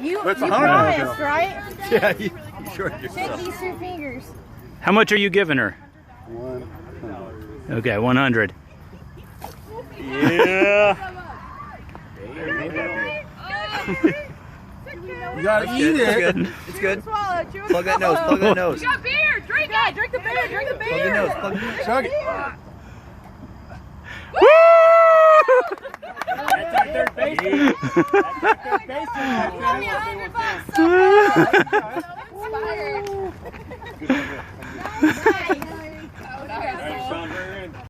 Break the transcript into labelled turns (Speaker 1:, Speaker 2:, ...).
Speaker 1: You promised, right?
Speaker 2: Yeah, you sure
Speaker 1: Shake these 2 fingers.
Speaker 3: How much are you giving her?
Speaker 2: 100.
Speaker 3: Okay, 100.
Speaker 2: Yeah. You gotta eat it.
Speaker 4: It's good.
Speaker 1: Swallow,
Speaker 4: Plug that nose. Plug that nose.
Speaker 1: You got beer. Drink it. Drink the beer. Drink the beer.
Speaker 4: Plug the nose. Plug the nose.
Speaker 2: Chug it.
Speaker 3: Woo!
Speaker 5: That's our third baseman. That's our third baseman.
Speaker 1: $100 so inspired.